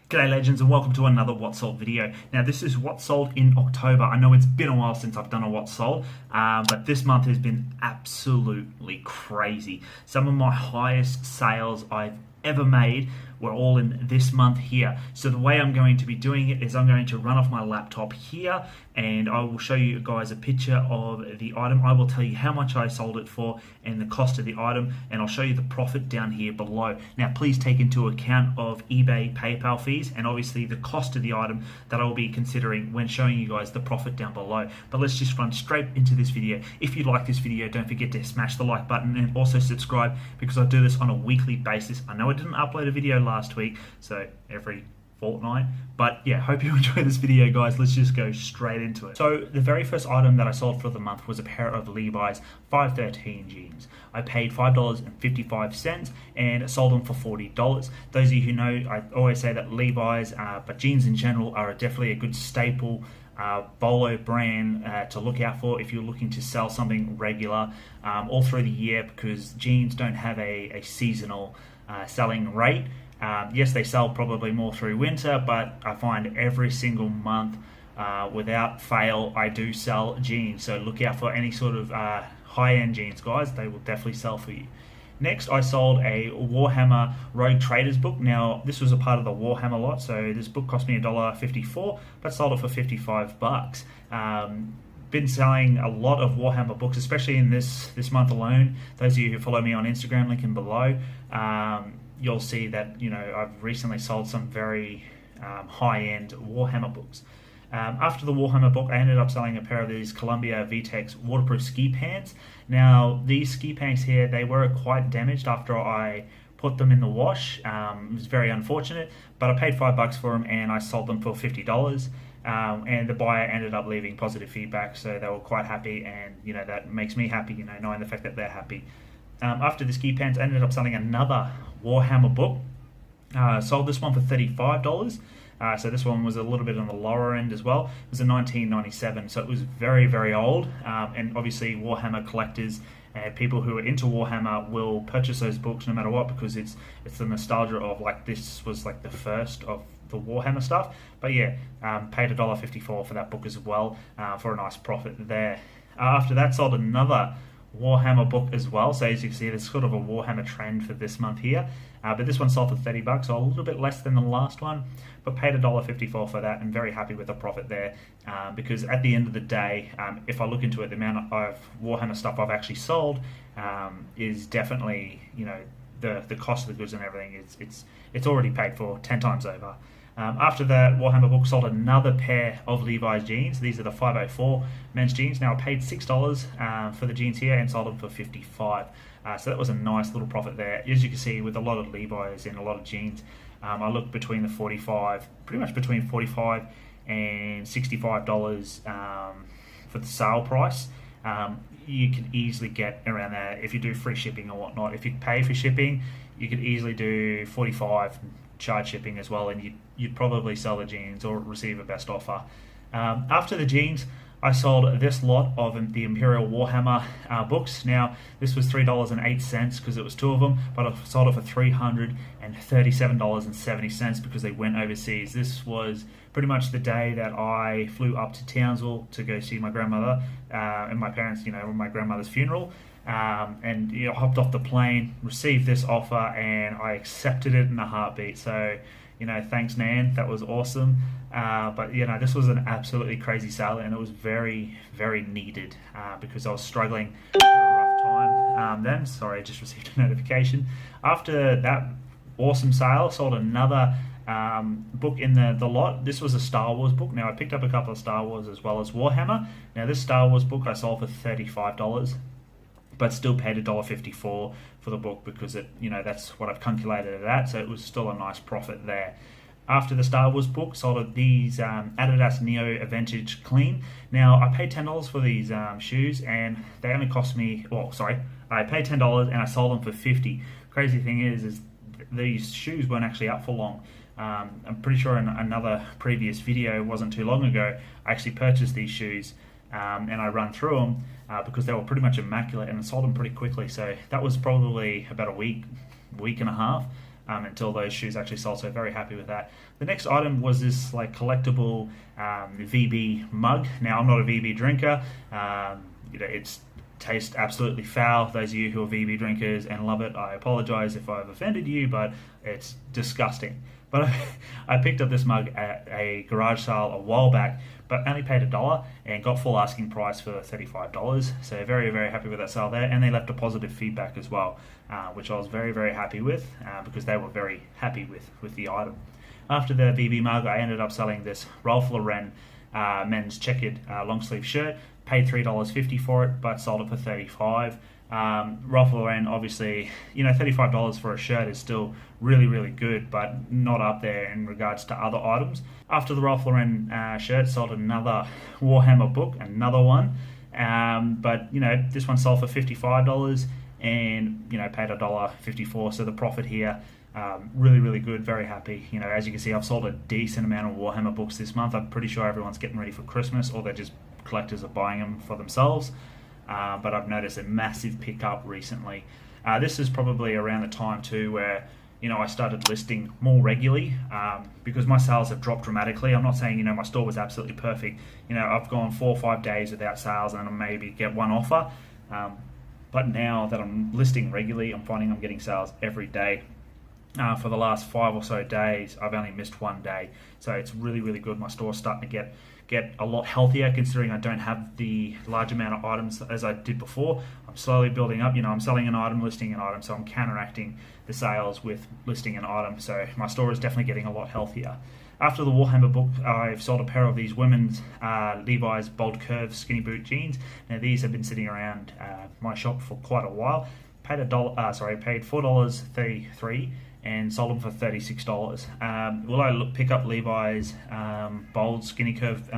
G'day legends and welcome to another What Sold video. Now this is what sold in October. I know it's been a while since I've done a what sold, but this month has been absolutely crazy. Some of my highest sales I've ever made were all in this month here. So the way I'm going to be doing it is I'm going to run off my laptop here and I will show you guys a picture of the item. I will tell you how much I sold it for and the cost of the item, and I'll show you the profit down here below. Now please take into account of eBay PayPal fees and obviously the cost of the item that I'll be considering when showing you guys the profit down below. But let's just run straight into this video. If you like this video, don't forget to smash the like button and also subscribe, because I do this on a weekly basis. I know I didn't upload a video last week, so every fortnight, but yeah, hope you enjoy this video, guys. Let's just go straight into it. So the very first item that I sold for the month was a pair of Levi's 513 jeans. I paid $5.55 and sold them for $40. Those of you who know, I always say that Levi's, but jeans in general, are definitely a good staple bolo brand to look out for if you're looking to sell something regular all through the year, because jeans don't have a seasonal selling rate. Yes, they sell probably more through winter, but I find every single month, without fail, I do sell jeans. So look out for any sort of high-end jeans, guys. They will definitely sell for you. Next, I sold a Warhammer Rogue Traders book. Now, this was a part of the Warhammer lot, so this book cost me $1.54, but sold it for 55 bucks. Been selling a lot of Warhammer books, especially in this month alone. Those of you who follow me on Instagram, link in below, you'll see that, you know, I've recently sold some very high-end Warhammer books. After the Warhammer book, I ended up selling a pair of these Columbia VTEX waterproof ski pants. Now, these ski pants here, they were quite damaged after I put them in the wash. It was very unfortunate, but I paid $5 for them and I sold them for $50. And the buyer ended up leaving positive feedback, so they were quite happy, and you know, that makes me happy, you know, knowing the fact that they're happy. After the ski pants, I ended up selling another Warhammer book. Sold this one for $35. So this one was a little bit on the lower end as well. It was a 1997, so it was very, very old. And obviously Warhammer collectors and people who are into Warhammer will purchase those books no matter what, because it's the nostalgia of, like, this was like the first of the Warhammer stuff. But yeah, paid $1.54 for that book as well, for a nice profit there. After that, sold another Warhammer book as well. So as you can see, there's sort of a Warhammer trend for this month here, but this one sold for 30 bucks, so a little bit less than the last one, but paid $1.54 for that, and very happy with the profit there, because at the end of the day, if I look into it, the amount of Warhammer stuff I've actually sold is definitely, you know, the cost of the goods and everything, it's already paid for 10 times over. After that Warhammer book, sold another pair of Levi's jeans. These are the 504 men's jeans. Now I paid $6 for the jeans here and sold them for $55. So that was a nice little profit there. As you can see, with a lot of Levi's and a lot of jeans, I look between the pretty much between $45 and $65 for the sale price. You can easily get around that if you do free shipping or whatnot. If you pay for shipping, you could easily do $45, charge shipping as well, and you'd probably sell the jeans or receive a best offer. After the jeans, I sold this lot of the Imperial Warhammer books. Now, this was $3.08 because it was two of them, but I sold it for $337.70 because they went overseas. This was pretty much the day that I flew up to Townsville to go see my grandmother and my parents, you know, my grandmother's funeral. And you know, hopped off the plane, received this offer, and I accepted it in a heartbeat. So, you know, thanks, Nan, that was awesome. But you know, this was an absolutely crazy sale, and it was very, very needed because I was struggling for a rough time then. Sorry, I just received a notification. After that awesome sale, sold another book in the lot. This was a Star Wars book. Now I picked up a couple of Star Wars as well as Warhammer. Now this Star Wars book I sold for $35. But still paid $1.54 for the book because it, you know, that's what I've calculated it at, so it was still a nice profit there. After the Star Wars book, sold these Adidas Neo Aventage Clean. Now, I paid $10 for these shoes, and they only cost me, well, sorry, I paid $10 and I sold them for $50. Crazy thing is these shoes weren't actually up for long. I'm pretty sure in another previous video, wasn't too long ago, I actually purchased these shoes and I run through them because they were pretty much immaculate, and I sold them pretty quickly. So that was probably about a week and a half until those shoes actually sold. So very happy with that. The next item was this like collectible VB mug. Now I'm not a VB drinker. It's tastes absolutely foul. Those of you who are VB drinkers and love it, I apologize if I've offended you, but it's disgusting. But I picked up this mug at a garage sale a while back, but only paid $1 and got full asking price for $35. So very, very happy with that sale there. And they left a positive feedback as well, which I was very, very happy with because they were very happy with the item. After the VB mug, I ended up selling this Ralph Lauren men's checkered long sleeve shirt. Paid $3.50 for it, but sold it for $35. Ralph Lauren, obviously, $35 for a shirt is still really, really good, but not up there in regards to other items. After the Ralph Lauren shirt, sold another Warhammer book, another one, but this one sold for $55 and paid $1.54. So the profit here, really, really good. Very happy. As you can see, I've sold a decent amount of Warhammer books this month. I'm pretty sure everyone's getting ready for Christmas, or they're just collectors are buying them for themselves. But I've noticed a massive pickup recently. This is probably around the time too where I started listing more regularly because my sales have dropped dramatically. I'm not saying my store was absolutely perfect. I've gone 4 or 5 days without sales and I maybe get one offer. But now that I'm listing regularly, I'm finding I'm getting sales every day. For the last 5 or so days, I've only missed 1 day, so it's really, really good. My store's starting to get a lot healthier, considering I don't have the large amount of items as I did before. I'm slowly building up. I'm selling an item, listing an item, so I'm counteracting the sales with listing an item. So my store is definitely getting a lot healthier. After the Warhammer book, I've sold a pair of these women's Levi's Bold Curve skinny boot jeans. Now these have been sitting around my shop for quite a while. Paid $4.33. And sold them for $36. Will I pick up Levi's bold skinny curve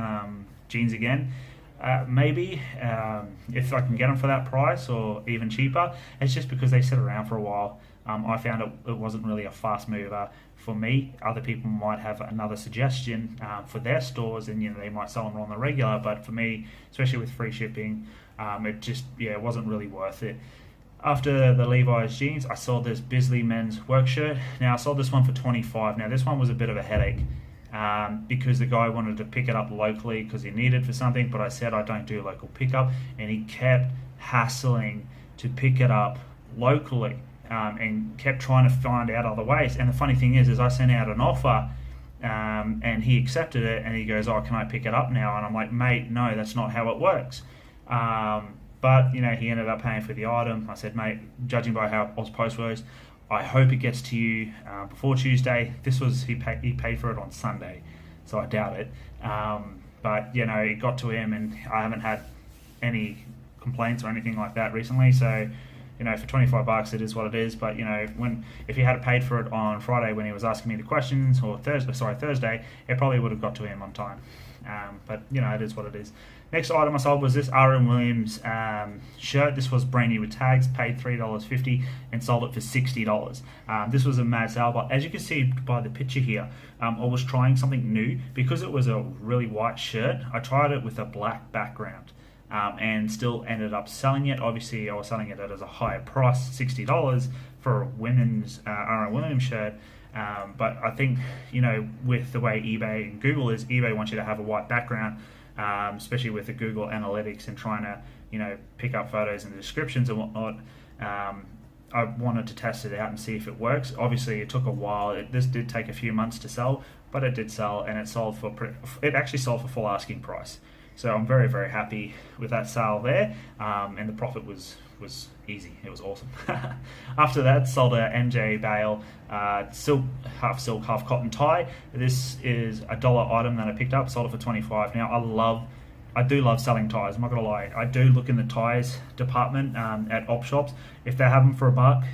jeans again? Maybe, if I can get them for that price or even cheaper. It's just because they sit around for a while. I found it wasn't really a fast mover for me. Other people might have another suggestion for their stores, and they might sell them on the regular. But for me, especially with free shipping, it wasn't really worth it. After the Levi's jeans, I sold this Bisley men's work shirt. Now I sold this one for $25. Now this one was a bit of a headache because the guy wanted to pick it up locally because he needed it for something, but I said I don't do local pickup, and he kept hassling to pick it up locally and kept trying to find out other ways. And the funny thing is I sent out an offer and he accepted it, and he goes, "Oh, can I pick it up now?" And I'm like, "Mate, no, that's not how it works." But he ended up paying for the item. I said, "Mate, judging by how AusPost works, I hope it gets to you before Tuesday." He paid for it on Sunday, so I doubt it. But it got to him, and I haven't had any complaints or anything like that recently. So for $25, it is what it is. But if he had paid for it on Friday when he was asking me the questions, or Thursday, it probably would have got to him on time. But it is what it is. Next item I sold was this R.M. Williams shirt. This was brand new with tags. Paid $3.50 and sold it for $60. This was a mad sale, but as you can see by the picture here, I was trying something new because it was a really white shirt. I tried it with a black background and still ended up selling it. Obviously, I was selling it at a higher price, $60 for a women's R.M. Williams shirt. But I think with the way eBay and Google is, eBay wants you to have a white background. Especially with the Google Analytics and trying to, pick up photos and descriptions and whatnot. I wanted to test it out and see if it works. Obviously, it took a while. This did take a few months to sell, but it did sell, and it actually sold for full asking price. So I'm very, very happy with that sale there, and the profit was easy. It was awesome. After that, sold a MJ Bale silk, half cotton tie. This is a $1 item that I picked up, sold it for $25. Now I do love selling ties. I'm not gonna lie. I do look in the ties department at op shops. If they have them for $1,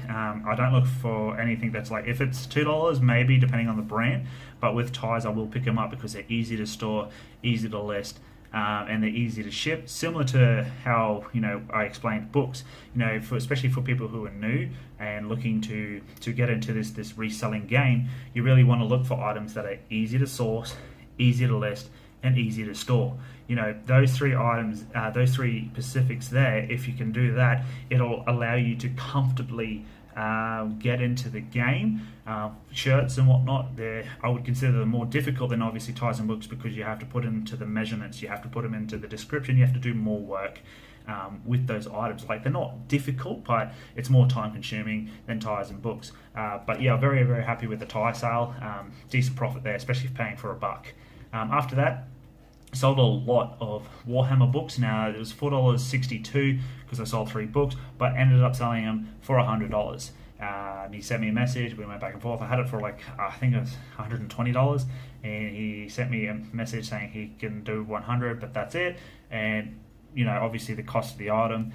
I don't look for anything that's like, if it's $2, maybe depending on the brand. But with ties, I will pick them up because they're easy to store, easy to list. And they're easy to ship, similar to how I explained books. Especially for people who are new and looking to get into this reselling game, you really want to look for items that are easy to source, easy to list, and easy to store. Those 3 items, those 3 specifics there. If you can do that, it'll allow you to comfortably get into the game. Shirts and whatnot, I would consider them more difficult than obviously ties and books, because you have to put into the measurements, you have to put them into the description, you have to do more work with those items. Like, they're not difficult, but it's more time consuming than ties and books. But yeah, very, very happy with the tie sale. Decent profit there, especially paying for $1. After that, sold a lot of Warhammer books. Now, it was $4.62 because I sold 3 books, but ended up selling them for $100. He sent me a message, we went back and forth. I had it for like, I think it was $120, and he sent me a message saying he can do $100, but that's it. And you know, obviously the cost of the item,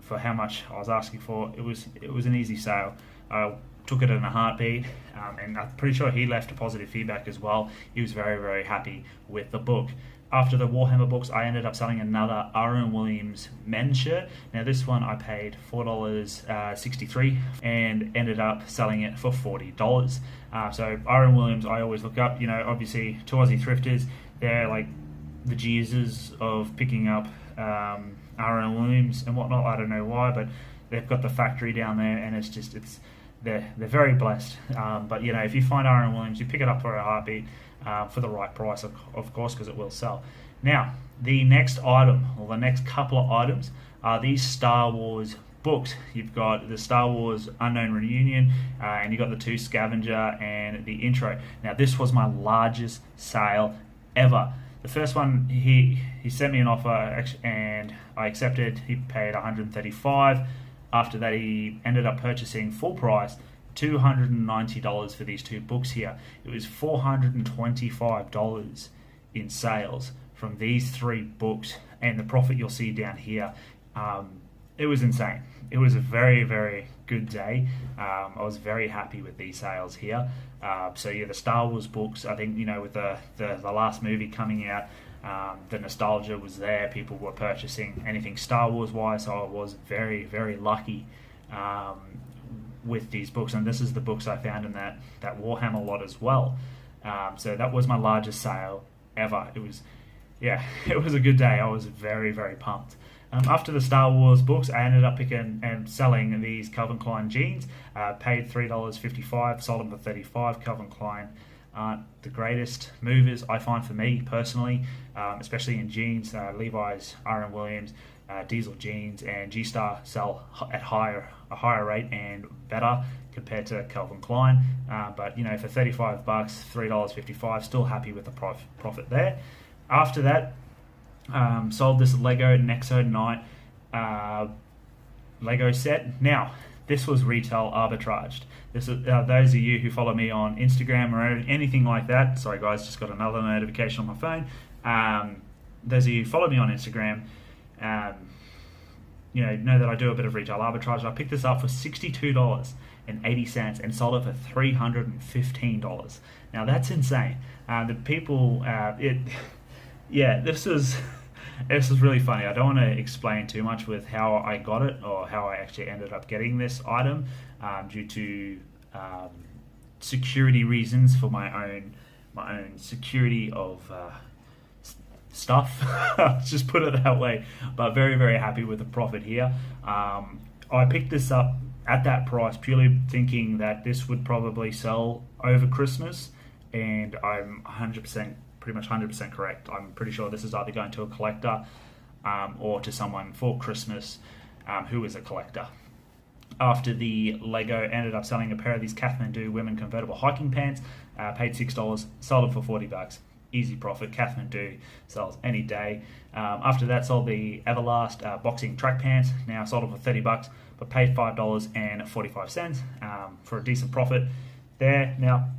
for how much I was asking for, it was an easy sale. I took it in a heartbeat, and I'm pretty sure he left a positive feedback as well. He was very, very happy with the book. After the Warhammer books, I ended up selling another R.M. Williams men's shirt. Now, this one I paid $4.63 and ended up selling it for $40. So R.M. Williams, I always look up. You know, obviously, two Aussie thrifters, they're like the Jesus of picking up R.M. Williams and whatnot. I don't know why, but they've got the factory down there, and they're very blessed. But you know, if you find R.M. Williams, you pick it up for a heartbeat, for the right price, of course, because it will sell. Now, the next item, or the next couple of items, are these Star Wars books. You've got the Star Wars Unknown Reunion, and you've got the 2 Scavenger and the intro. Now, this was my largest sale ever. The first one, he sent me an offer, and I accepted. He paid $135. After that, he ended up purchasing full price $290 for these 2 books here. It was $425 in sales from these 3 books, and the profit you'll see down here. It was insane. It was a very, very good day. I was very happy with these sales here. So yeah, the Star Wars books, I think, you know, with the last movie coming out, the nostalgia was there. People were purchasing anything Star Wars wise, so I was very, very lucky with these books. And this is the books I found in that Warhammer lot as well. So that was my largest sale ever. It was a good day. I was very, very pumped. After the Star Wars books, I ended up picking and selling these Calvin Klein jeans. Paid $3.55, sold them for $35. Calvin Klein aren't the greatest movers, I find, for me personally, especially in jeans. Levi's, R.M. Williams, Diesel jeans, and G-Star sell at a higher rate and better compared to Calvin Klein. But you know, for $35, $3.55, still happy with the profit there. After that, sold this Lego Nexo Knight Lego set. Now, this was retail arbitraged. This is those of you who follow me on Instagram or anything like that. Sorry guys, just got another notification on my phone. Those of you who follow me on Instagram, you know that I do a bit of retail arbitrage. I picked this up for $62.80 and sold it for $315. Now that's insane. The people, this was really funny. I don't want to explain too much with how I got it or how I actually ended up getting this item, due to security reasons for my own security of stuff. Just put it that way. But very, very happy with the profit here. I picked this up at that price purely thinking that this would probably sell over Christmas, and I'm pretty much 100% correct. I'm pretty sure this is either going to a collector or to someone for Christmas who is a collector. After the Lego, ended up selling a pair of these Kathmandu women convertible hiking pants. Paid $6, sold it for $40. Easy profit. Kathmandu sells any day. After that, sold the Everlast boxing track pants. Now sold it for $30, but paid $5.45 for a decent profit there. Now,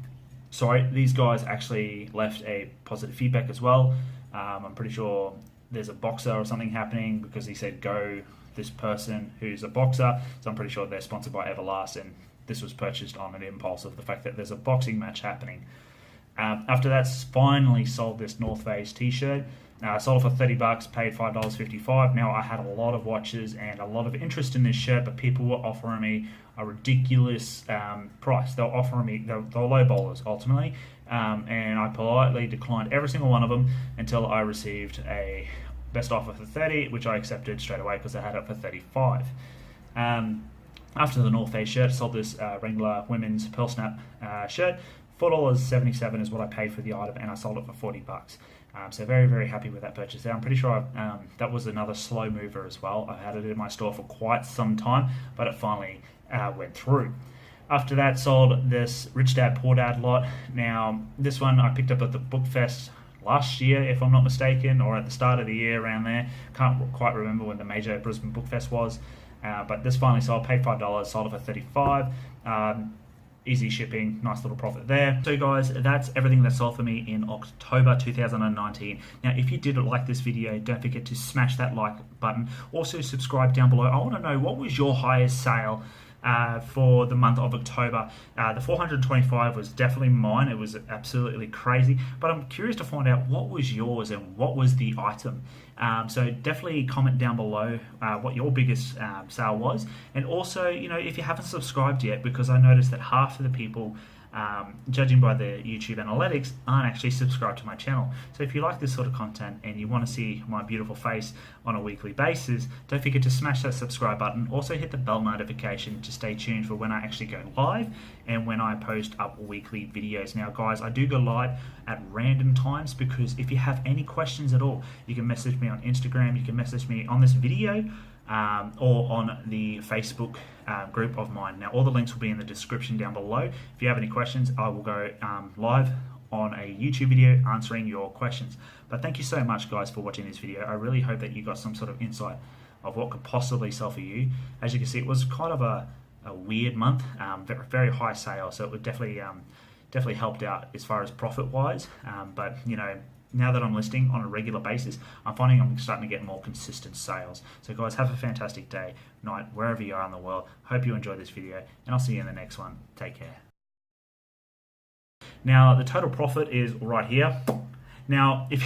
sorry, these guys actually left a positive feedback as well. I'm pretty sure there's a boxer or something happening, because he said go this person who's a boxer. So I'm pretty sure they're sponsored by Everlast, and this was purchased on an impulse of the fact that there's a boxing match happening. After that, finally sold this North Face t-shirt. I sold it for $30, paid $5.55. Now, I had a lot of watches and a lot of interest in this shirt, but people were offering me a ridiculous price. They were offering me, they were low bowlers ultimately, and I politely declined every single one of them until I received a best offer for $30, which I accepted straight away because I had it for $35. After the North Face shirt, sold this Wrangler women's pearl snap shirt. $4.77 is what I paid for the item, and I sold it for $40. So very, very happy with that purchase there. I'm pretty sure that was another slow mover as well. I've had it in my store for quite some time, but it finally went through. After that, sold this Rich Dad Poor Dad lot. Now, this one I picked up at the Book Fest last year, if I'm not mistaken, or at the start of the year around there. Can't quite remember when the major Brisbane Book Fest was. But this finally sold, paid $5, sold it for $35. Easy shipping, nice little profit there. So guys, that's everything that sold for me in October 2019. Now, if you did like this video, don't forget to smash that like button. Also, subscribe down below. I want to know, what was your highest sale for the month of October? The 425 was definitely mine. It was absolutely crazy, but I'm curious to find out what was yours and what was the item. So definitely comment down below what your biggest sale was, and also, you know, if you haven't subscribed yet, because I noticed that half of the people, judging by the YouTube analytics, aren't actually subscribed to my channel. So if you like this sort of content and you want to see my beautiful face on a weekly basis, don't forget to smash that subscribe button. Also hit the bell notification to stay tuned for when I actually go live and when I post up weekly videos. Now guys, I do go live at random times, because if you have any questions at all, you can message me on Instagram, you can message me on this video, or on the Facebook group of mine. Now all the links will be in the description down below. If you have any questions, I will go live on a YouTube video answering your questions. But thank you so much guys for watching this video. I really hope that you got some sort of insight of what could possibly sell for you. As you can see, it was kind of a weird month, very high sale, so it would definitely helped out as far as profit wise, but you know, now that I'm listing on a regular basis, I'm finding I'm starting to get more consistent sales. So guys, have a fantastic day, night, wherever you are in the world. Hope you enjoyed this video, and I'll see you in the next one. Take care. Now, the total profit is right here. Now, if